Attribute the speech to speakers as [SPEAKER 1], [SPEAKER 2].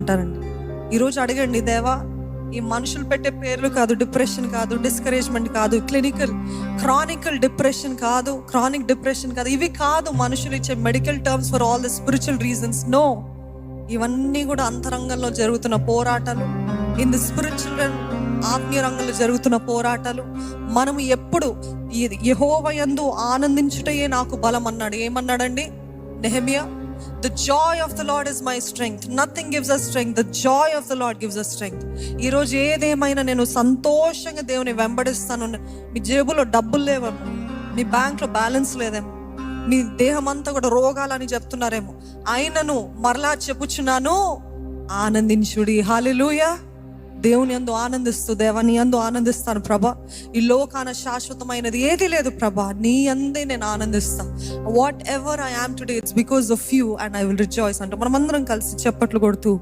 [SPEAKER 1] అంటారండి. ఈరోజు అడగండి, దేవా ఈ మనుషులు పెట్టే పేర్లు కాదు, డిప్రెషన్ కాదు, డిస్కరేజ్మెంట్ కాదు, క్రానికల్ డిప్రెషన్ కాదు, క్రానిక్ డిప్రెషన్ కాదు, ఇవి కాదు మనుషులు ఇచ్చే medical terms for all the spiritual reasons. No, ఇవన్నీ కూడా అంతరంగంలో జరుగుతున్న పోరాటాలు, ఇన్ ది స్పిరిచువల్ ఆత్మీయ రంగంలో జరుగుతున్న పోరాటాలు. మనం ఎప్పుడు యెహోవా యందు ఆనందించుటయే నాకు బలం అన్నాడు. ఏమన్నాడండి Nehemiah? The joy of the Lord is my strength. Nothing gives us strength. The joy of the Lord gives us strength. ఈరోజు ఏదేమైనా నేను సంతోషంగా దేవుని వెంబడిస్తాను. మీ జేబులో డబ్బులు లేవేమో, మీ బ్యాంక్లో బ్యాలెన్స్ లేదేమో, మీ దేహం అంతా కూడా రోగాలని చెప్తున్నారేమో, అయినను మరలా చెప్పుచున్నాను, ఆనందించుడి. హల్లెలూయా. దేవుని యందు ఆనందిస్తూ, దేవా నీ యందు ఆనందిస్తాను ప్రభా. ఈ లోకాన శాశ్వతమైనది ఏది లేదు ప్రభా, నీ యందే నేను ఆనందిస్తా. Whatever I am today, it's because of you and I will rejoice అంటూ మనమందరం కలిసి చప్పట్లు కొడుతూ